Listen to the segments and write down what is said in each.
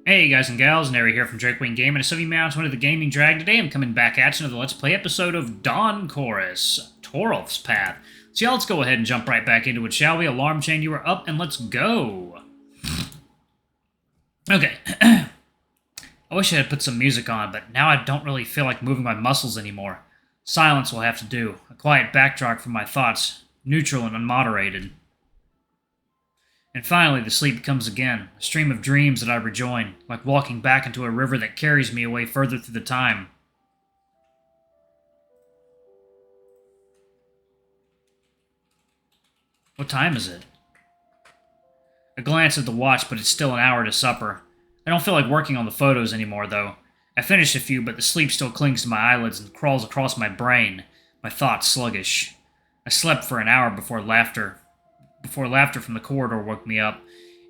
Hey guys and gals, Nary here from Drakewing Gaming, and some of you mounts wanted the Gaming Drag. Today I'm coming back at you with another Let's Play episode of Dawn Chorus, Torulf's Path. So yeah, let's go ahead and jump right back into it, shall we? Alarm chain, you are up, and let's go! Okay. I wish I had put some music on, but now I don't really feel like moving my muscles anymore. Silence will have to do. A quiet backdrop for my thoughts, neutral and unmoderated. And finally, the sleep comes again, a stream of dreams that I rejoin, like walking back into a river that carries me away further through the time. What time is it? I glance at the watch, but it's still an hour to supper. I don't feel like working on the photos anymore, though. I finished a few, but the sleep still clings to my eyelids and crawls across my brain, my thoughts sluggish. I slept for an hour before laughter from the corridor woke me up,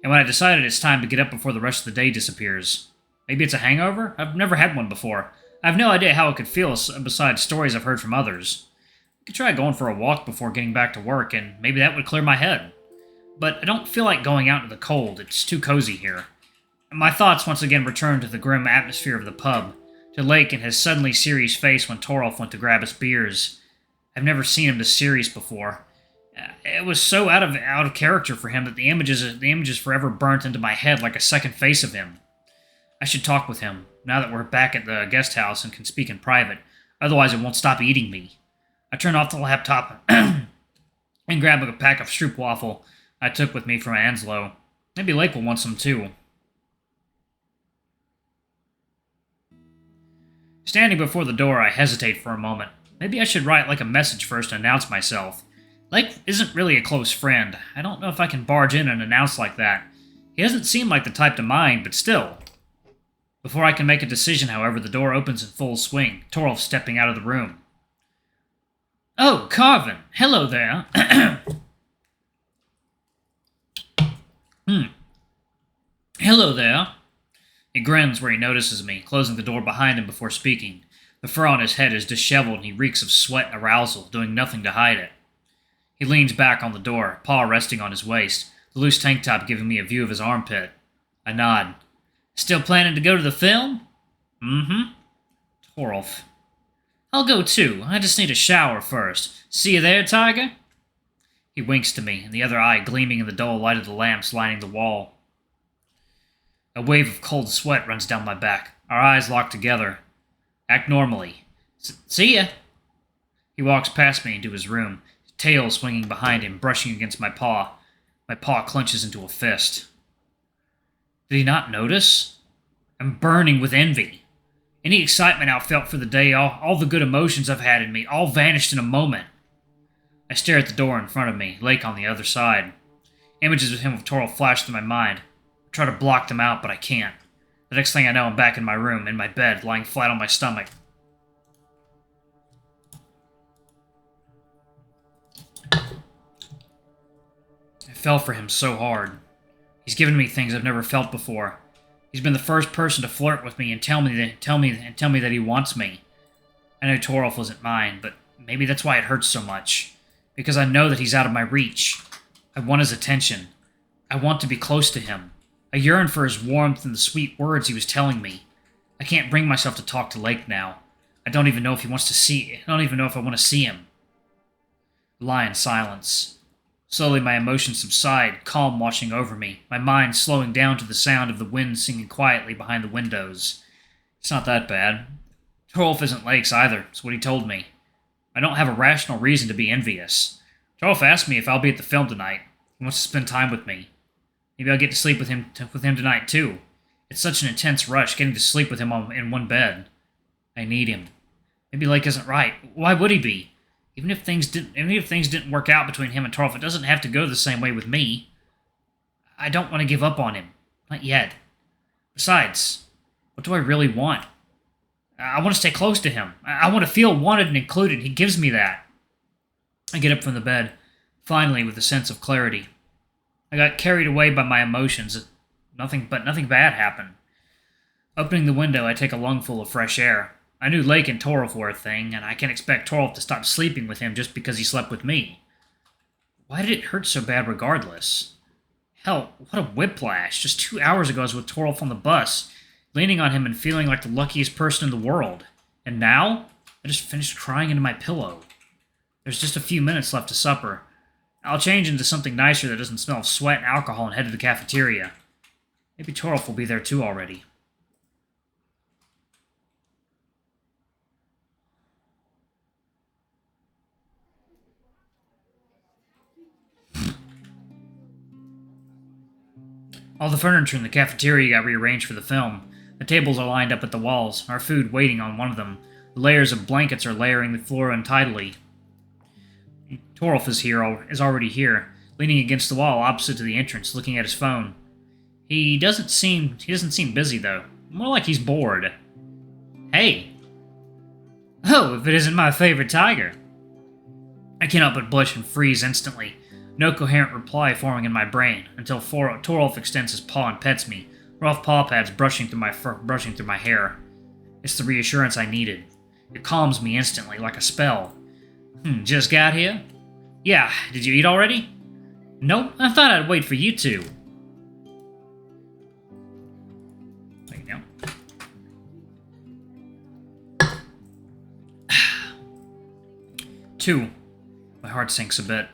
and when I decided it's time to get up before the rest of the day disappears. Maybe it's a hangover? I've never had one before. I have no idea how it could feel besides stories I've heard from others. I could try going for a walk before getting back to work, and maybe that would clear my head. But I don't feel like going out into the cold. It's too cozy here. My thoughts once again return to the grim atmosphere of the pub, to Lake and his suddenly serious face when Torulf went to grab us beers. I've never seen him this serious before. It was so out of character for him that the images forever burnt into my head like a second face of him. I should talk with him, now that we're back at the guest house and can speak in private, otherwise it won't stop eating me. I turn off the laptop and grab a pack of stroopwafel I took with me from Anslo. Maybe Lake will want some too. Standing before the door, I hesitate for a moment. Maybe I should write like a message first to announce myself. Lake isn't really a close friend. I don't know if I can barge in and announce like that. He doesn't seem like the type to mind, but still. Before I can make a decision, however, the door opens in full swing, Torulf stepping out of the room. Oh, Carvine! Hello there! Hello there! He grins where he notices me, closing the door behind him before speaking. The fur on his head is disheveled and he reeks of sweat and arousal, doing nothing to hide it. He leans back on the door, paw resting on his waist, the loose tank top giving me a view of his armpit. I nod. Still planning to go to the film? Mm-hmm. Torulf. I'll go too. I just need a shower first. See you there, Tiger? He winks to me, and the other eye gleaming in the dull light of the lamps lining the wall. A wave of cold sweat runs down my back. Our eyes lock together. Act normally. See ya. He walks past me into his room, tail swinging behind him, brushing against my paw. My paw clenches into a fist. Did he not notice? I'm burning with envy. Any excitement I felt for the day, all the good emotions I've had in me, all vanished in a moment. I stare at the door in front of me, Lake on the other side. Images of him with Torulf flash through my mind. I try to block them out, but I can't. The next thing I know, I'm back in my room, in my bed, lying flat on my stomach. I fell for him so hard. He's given me things I've never felt before. He's been the first person to flirt with me and tell me that he wants me. I know Torulf wasn't mine, but maybe that's why it hurts so much. Because I know that he's out of my reach. I want his attention. I want to be close to him. I yearn for his warmth and the sweet words he was telling me. I can't bring myself to talk to Lake now. I don't even know if he wants to see. I don't even know if I want to see him. I lie in silence. Slowly my emotions subside, calm washing over me, my mind slowing down to the sound of the wind singing quietly behind the windows. It's not that bad. Torulf isn't Lake's either, it's what he told me. I don't have a rational reason to be envious. Torulf asked me if I'll be at the film tonight. He wants to spend time with me. Maybe I'll get to sleep with him tonight too. It's such an intense rush getting to sleep with him in one bed. I need him. Maybe Lake isn't right. Why would he be? Even if things didn't work out between him and Torulf, it doesn't have to go the same way with me. I don't want to give up on him. Not yet. Besides, what do I really want? I want to stay close to him. I want to feel wanted and included. He gives me that. I get up from the bed, finally with a sense of clarity. I got carried away by my emotions. Nothing bad happened. Opening the window, I take a lungful of fresh air. I knew Lake and Torulf were a thing, and I can't expect Torulf to stop sleeping with him just because he slept with me. Why did it hurt so bad regardless? Hell, what a whiplash. Just 2 hours ago I was with Torolf on the bus, leaning on him and feeling like the luckiest person in the world. And now, I just finished crying into my pillow. There's just a few minutes left to supper. I'll change into something nicer that doesn't smell of sweat and alcohol and head to the cafeteria. Maybe Torolf will be there too already. All the furniture in the cafeteria got rearranged for the film. The tables are lined up at the walls, our food waiting on one of them. The layers of blankets are layering the floor untidily. Torolf is already here, leaning against the wall opposite to the entrance, looking at his phone. He doesn't seem busy though. More like he's bored. Hey. Oh, if it isn't my favorite tiger. I cannot but blush and freeze instantly. No coherent reply forming in my brain, until Torolf extends his paw and pets me, rough paw pads brushing through my hair. It's the reassurance I needed. It calms me instantly, like a spell. Just got here? Yeah, did you eat already? Nope, I thought I'd wait for you two. There you go. 2. My heart sinks a bit.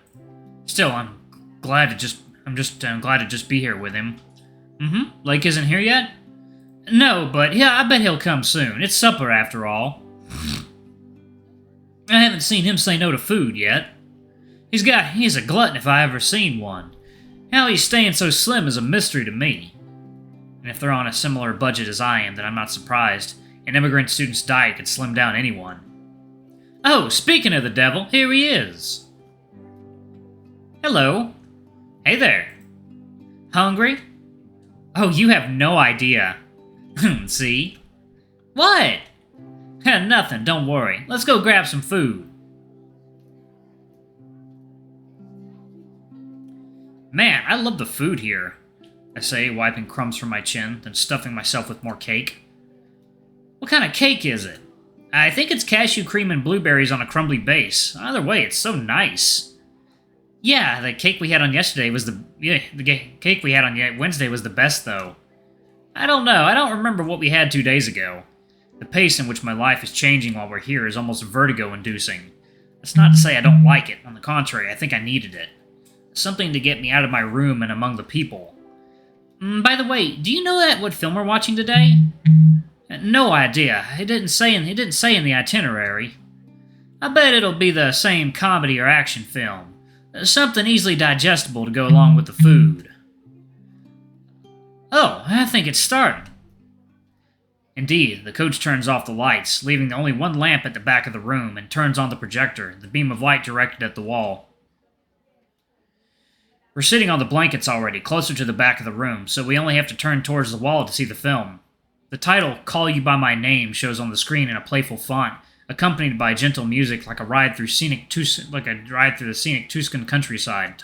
Still, I'm glad to just be here with him. Lake isn't here yet? No, but yeah, I bet he'll come soon. It's supper after all. I haven't seen him say no to food yet. He's a glutton if I ever seen one. How he's staying so slim is a mystery to me. And if they're on a similar budget as I am, then I'm not surprised. An immigrant student's diet could slim down anyone. Oh, speaking of the devil, here he is. Hello. Hey there. Hungry? Oh, you have no idea. See? What? Nothing, don't worry. Let's go grab some food. Man, I love the food here, I say, wiping crumbs from my chin, then stuffing myself with more cake. What kind of cake is it? I think it's cashew cream and blueberries on a crumbly base. Either way, it's so nice. Yeah, the cake we had on yesterday was the cake we had on Wednesday was the best, though. I don't know. I don't remember what we had 2 days ago. The pace in which my life is changing while we're here is almost vertigo-inducing. That's not to say I don't like it. On the contrary, I think I needed it. Something to get me out of my room and among the people. By the way, do you know what film we're watching today? No idea. It didn't say in the itinerary. I bet it'll be the same comedy or action film. Something easily digestible to go along with the food. Oh, I think it's starting. Indeed, the coach turns off the lights, leaving only one lamp at the back of the room, and turns on the projector, the beam of light directed at the wall. We're sitting on the blankets already, closer to the back of the room, so we only have to turn towards the wall to see the film. The title, Call You By My Name, shows on the screen in a playful font, accompanied by gentle music like a ride through the scenic Tuscan countryside.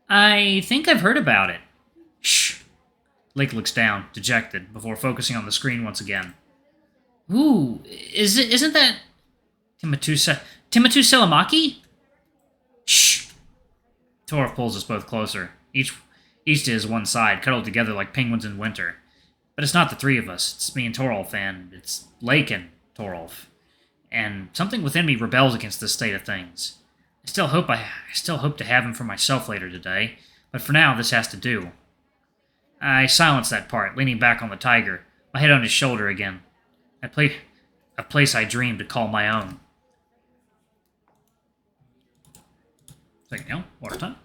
I think I've heard about it. Shh. Lake looks down, dejected, before focusing on the screen once again. Ooh, isn't that Timothy Selamaki? Shh. Torolf pulls us both closer, each to his one side, cuddled together like penguins in winter. But it's not the three of us. It's me and Torolf, and it's Lake and Torulf, and something within me rebels against this state of things. I still hope to have him for myself later today, but for now this has to do. I silence that part, leaning back on the tiger, my head on his shoulder again. A place I dreamed to call my own. Second now, water time.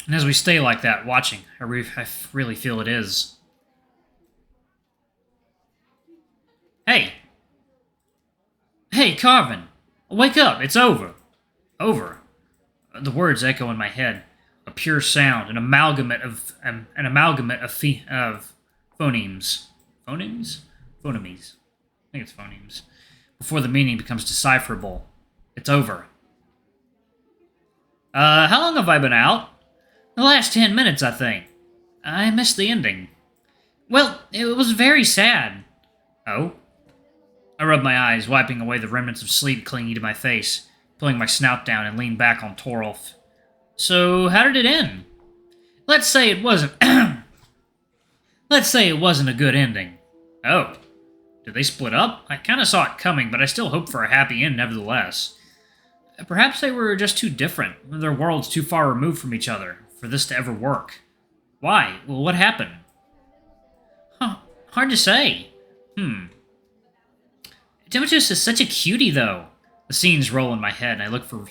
And as we stay like that, watching, I really feel it is. Hey! Hey, Carvine! Wake up, it's over! Over? The words echo in my head. A pure sound, an amalgamate of phonemes. Phonemes? Phonemes. I think it's phonemes. Before the meaning becomes decipherable. It's over. How long have I been out? The last 10 minutes, I think. I missed the ending. Well, it was very sad. Oh? I rubbed my eyes, wiping away the remnants of sleep clinging to my face. pulling my snout down and leaned back on Torulf. So, how did it end? Let's say it wasn't... Let's say it wasn't a good ending. Oh. Did they split up? I kind of saw it coming, but I still hoped for a happy end nevertheless. Perhaps they were just too different, their worlds too far removed from each other, for this to ever work. Why? Well, what happened? Huh, hard to say. Timothus is such a cutie, though. The scenes roll in my head, and I look for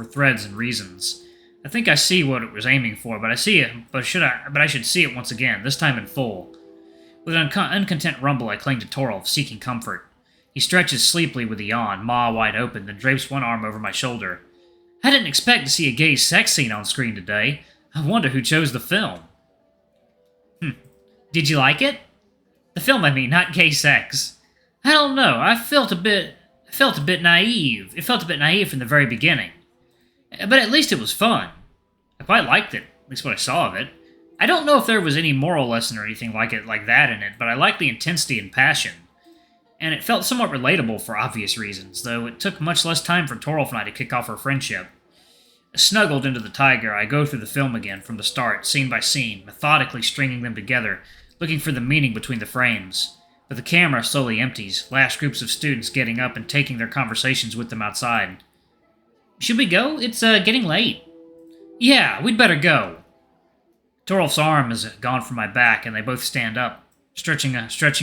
threads and reasons. I think I see what it was aiming for, but I should see it once again, this time in full. With an uncontent rumble, I cling to Torulf, seeking comfort. He stretches sleepily with a yawn, maw wide open, then drapes one arm over my shoulder. I didn't expect to see a gay sex scene on screen today. I wonder who chose the film. Did you like it? The film, I mean, not gay sex. I don't know, I felt a bit naive. It felt a bit naive from the very beginning. But at least it was fun. I quite liked it, at least what I saw of it. I don't know if there was any moral lesson or anything like that in it, but I liked the intensity and passion. And it felt somewhat relatable for obvious reasons, though it took much less time for Torulf and I to kick off our friendship. Snuggled into the tiger, I go through the film again from the start, scene by scene, methodically stringing them together, looking for the meaning between the frames. But the camera slowly empties, last groups of students getting up and taking their conversations with them outside. Should we go? It's getting late. Yeah, we'd better go. Torulf's arm is gone from my back, and they both stand up, stretching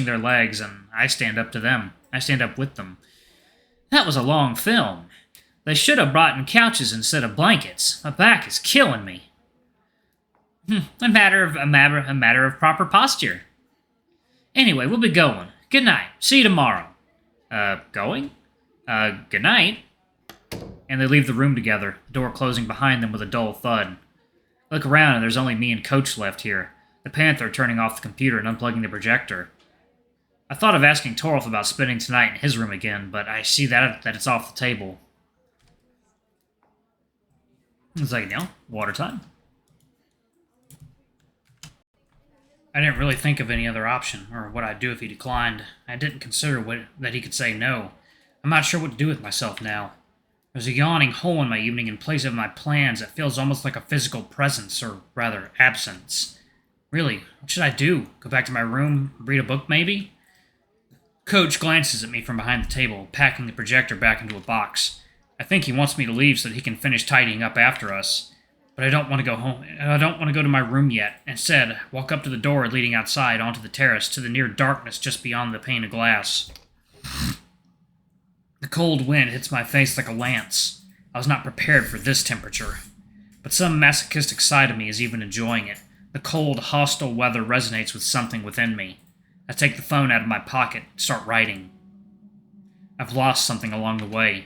their legs, and I stand up to them. I stand up with them. That was a long film. They should have brought in couches instead of blankets. My back is killing me. A matter of proper posture. Anyway, we'll be going. Good night. See you tomorrow. Going? Good night. And they leave the room together, the door closing behind them with a dull thud. I look around and there's only me and Coach left here, the Panther turning off the computer and unplugging the projector. I thought of asking Torulf about spending tonight in his room again, but I see that it's off the table. It's like, water time. I didn't really think of any other option, or what I'd do if he declined. I didn't consider that he could say no. I'm not sure what to do with myself now. There's a yawning hole in my evening in place of my plans that feels almost like a physical presence, or rather, absence. Really, what should I do? Go back to my room, read a book maybe? Coach glances at me from behind the table, packing the projector back into a box. I think he wants me to leave so that he can finish tidying up after us. But I don't want to go home. I don't want to go to my room yet. Instead, walk up to the door leading outside onto the terrace to the near darkness just beyond the pane of glass. The cold wind hits my face like a lance. I was not prepared for this temperature. But some masochistic side of me is even enjoying it. The cold, hostile weather resonates with something within me. I take the phone out of my pocket and start writing. I've lost something along the way.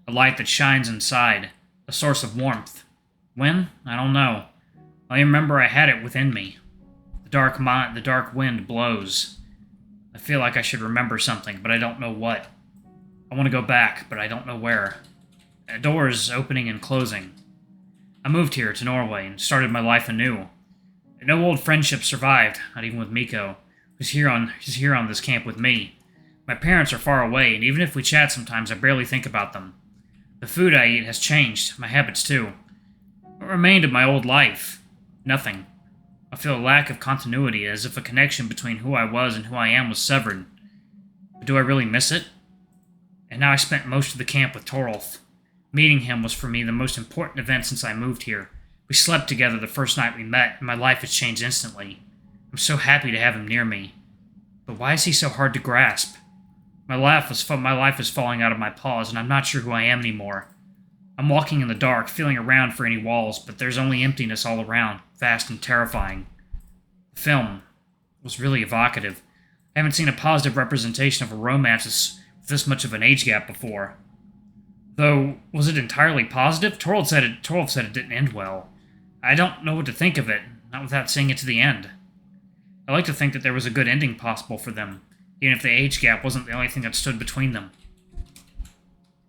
A light that shines inside. A source of warmth. When? I don't know. I remember I had it within me. The dark wind blows. I feel like I should remember something, but I don't know what. I want to go back, but I don't know where. Doors opening and closing. I moved here to Norway and started my life anew. No old friendship survived, not even with Miko, who's here on this camp with me. My parents are far away, and even if we chat sometimes, I barely think about them. The food I eat has changed, my habits too. What remained of my old life? Nothing. I feel a lack of continuity, as if a connection between who I was and who I am was severed. But do I really miss it? And now I spent most of the camp with Torulf. Meeting him was for me the most important event since I moved here. We slept together the first night we met, and my life has changed instantly. I'm so happy to have him near me. But why is he so hard to grasp? My life is falling out of my paws, and I'm not sure who I am anymore. I'm walking in the dark, feeling around for any walls, but there's only emptiness all around, vast and terrifying. The film was really evocative. I haven't seen a positive representation of a romance with this much of an age gap before. Though, was it entirely positive? Torulf said it didn't end well. I don't know what to think of it, not without seeing it to the end. I like to think that there was a good ending possible for them, even if the age gap wasn't the only thing that stood between them.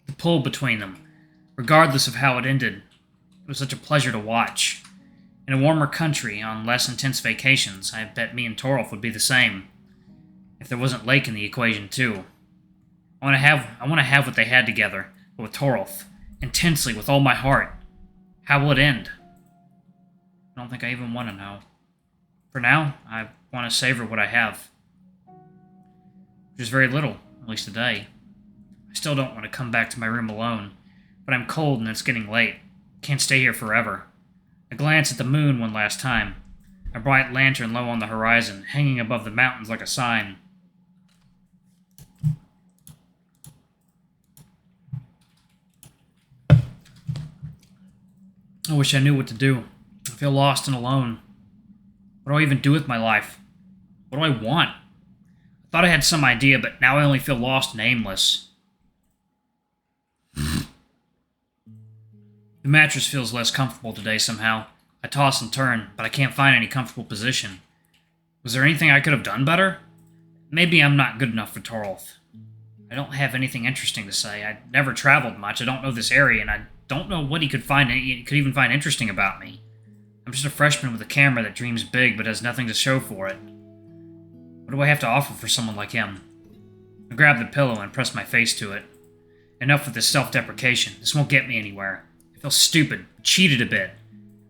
The pull between them, regardless of how it ended, it was such a pleasure to watch. In a warmer country, on less intense vacations, I bet me and Torulf would be the same. If there wasn't Lake in the equation, too. I want to have what they had together, but with Torulf. intensely, with all my heart. How will it end? I don't think I even want to know. For now, I want to savor what I have. Which is very little, at least today. I still don't want to come back to my room alone, but I'm cold and it's getting late. Can't stay here forever. I glance at the moon one last time, a bright lantern low on the horizon, hanging above the mountains like a sign. I wish I knew what to do. I feel lost and alone. What do I even do with my life? What do I want? I thought I had some idea, but now I only feel lost and aimless. The mattress feels less comfortable today somehow. I toss and turn, but I can't find any comfortable position. Was there anything I could have done better? Maybe I'm not good enough for Torulf. I don't have anything interesting to say. I never traveled much. I don't know this area, and I don't know what he could even find interesting about me. I'm just a freshman with a camera that dreams big but has nothing to show for it. What do I have to offer for someone like him? I grab the pillow and press my face to it. Enough with this self-deprecation. This won't get me anywhere. I feel stupid, cheated a bit.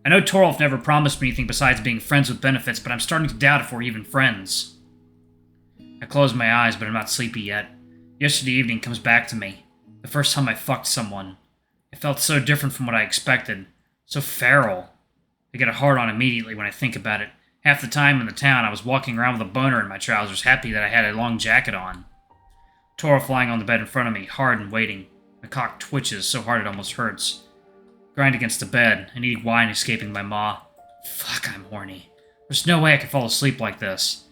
I know Torulf never promised me anything besides being friends with benefits, but I'm starting to doubt if we're even friends. I close my eyes, but I'm not sleepy yet. Yesterday evening comes back to me. The first time I fucked someone. It felt so different from what I expected. So feral. I get a hard-on immediately when I think about it. Half the time in the town, I was walking around with a boner in my trousers, happy that I had a long jacket on. Torulf lying on the bed in front of me, hard and waiting. My cock twitches so hard it almost hurts. Grind against the bed, and eating wine escaping my maw. Fuck, I'm horny. There's no way I could fall asleep like this.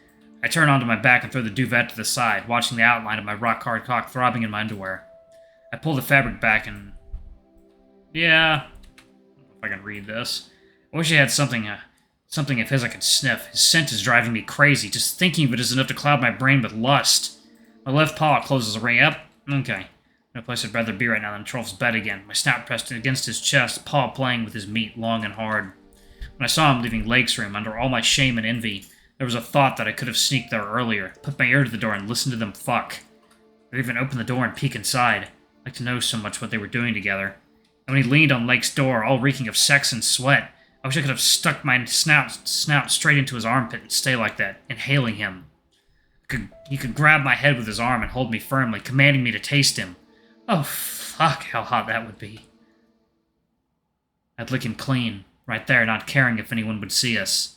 I turn onto my back and throw the duvet to the side, watching the outline of my rock-hard cock throbbing in my underwear. I pull the fabric back and... Yeah... I don't know if I can read this. I wish I had something of his I could sniff. His scent is driving me crazy. Just thinking of it is enough to cloud my brain with lust. My left paw closes a ring up. Okay. No place I'd rather be right now than Torulf's bed again. My snout pressed against his chest, paw playing with his meat long and hard. When I saw him leaving Lake's room, under all my shame and envy, there was a thought that I could have sneaked there earlier, put my ear to the door and listened to them fuck. Or even open the door and peek inside. I'd like to know so much what they were doing together. And when he leaned on Lake's door, all reeking of sex and sweat, I wish I could have stuck my snout straight into his armpit and stay like that, inhaling him. He could grab my head with his arm and hold me firmly, commanding me to taste him. Oh, fuck, how hot that would be. I'd lick him clean, right there, not caring if anyone would see us.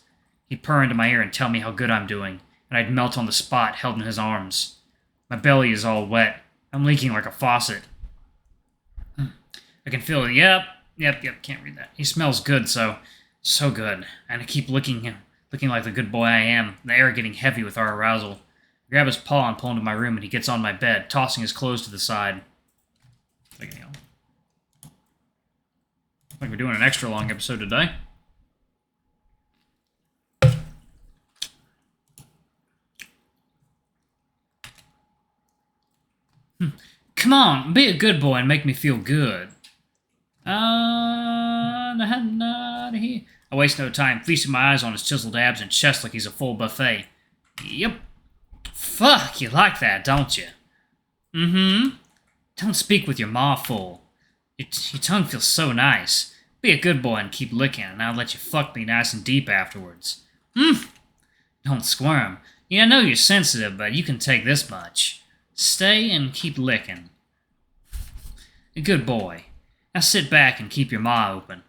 He'd purr into my ear and tell me how good I'm doing, and I'd melt on the spot, held in his arms. My belly is all wet. I'm leaking like a faucet. I can feel it. Yep, can't read that. He smells good, so good. And I keep licking him, looking like the good boy I am, the air getting heavy with our arousal. I grab his paw and pull him to my room, and he gets on my bed, tossing his clothes to the side. Like we're doing an extra long episode today. Come on, be a good boy and make me feel good. I waste no time, feasting my eyes on his chiseled abs and chest like he's a full buffet. Yep. Fuck, you like that, don't you? Mm-hmm. Don't speak with your maw full. Your tongue feels so nice. Be a good boy and keep licking, and I'll let you fuck me nice and deep afterwards. Don't squirm. Yeah, I know you're sensitive, but you can take this much. Stay and keep licking. A good boy. Now sit back and keep your maw open.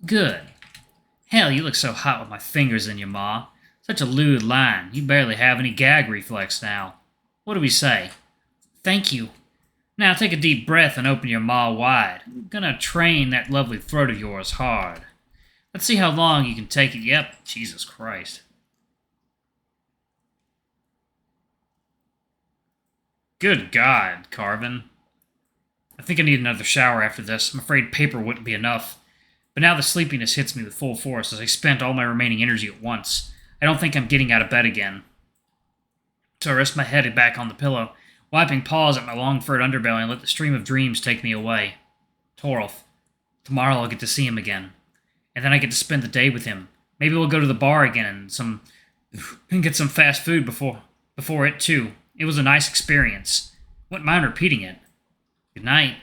Good. Hell, you look so hot with my fingers in your maw. Such a lewd line. You barely have any gag reflex now. What do we say? Thank you. Now take a deep breath and open your maw wide. I'm gonna train that lovely throat of yours hard. Let's see how long you can take it. Yep, Jesus Christ. Good God, Carvine. I think I need another shower after this. I'm afraid paper wouldn't be enough. But now the sleepiness hits me with full force as I spent all my remaining energy at once. I don't think I'm getting out of bed again. So I rest my head back on the pillow, wiping paws at my long furred underbelly and let the stream of dreams take me away. Torulf. Tomorrow I'll get to see him again. And then I get to spend the day with him. Maybe we'll go to the bar again and get some fast food before it too. It was a nice experience. Wouldn't mind repeating it. Good night.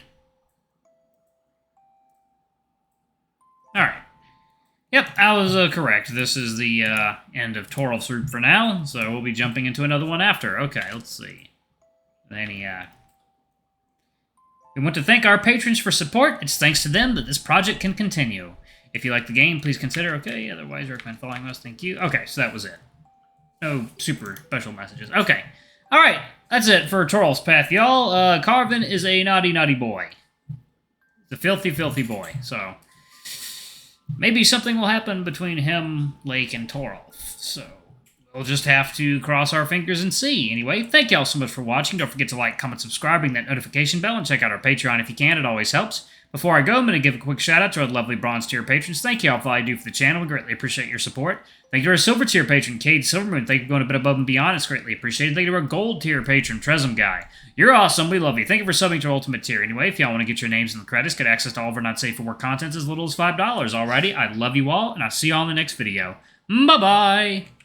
Alright. Yep, I was correct. This is the end of Torulf's route for now, so we'll be jumping into another one after. Okay, let's see. Any, We want to thank our patrons for support. It's thanks to them that this project can continue. If you like the game, please consider, okay, otherwise recommend following us, thank you. Okay, so that was it. No super special messages. Okay. Alright, that's it for Torulf's Path, y'all. Carvine is a naughty, naughty boy. He's a filthy, filthy boy, so... maybe something will happen between him, Lake, and Torulf, so we'll just have to cross our fingers and see. Anyway, thank y'all so much for watching. Don't forget to like, comment, subscribe, ring that notification bell, and check out our Patreon if you can. It always helps. Before I go, I'm going to give a quick shout-out to our lovely bronze tier patrons. Thank y'all for all you do for the channel. We greatly appreciate your support. Thank you to our silver tier patron, Cade Silvermoon. Thank you for going a bit above and beyond. It's greatly appreciated. Thank you to our gold tier patron, Tresem Guy. You're awesome. We love you. Thank you for subbing to our ultimate tier. Anyway, if y'all want to get your names in the credits, get access to all of our not safe for work contents as little as $5. Alrighty, I love you all, and I'll see y'all in the next video. Bye-bye!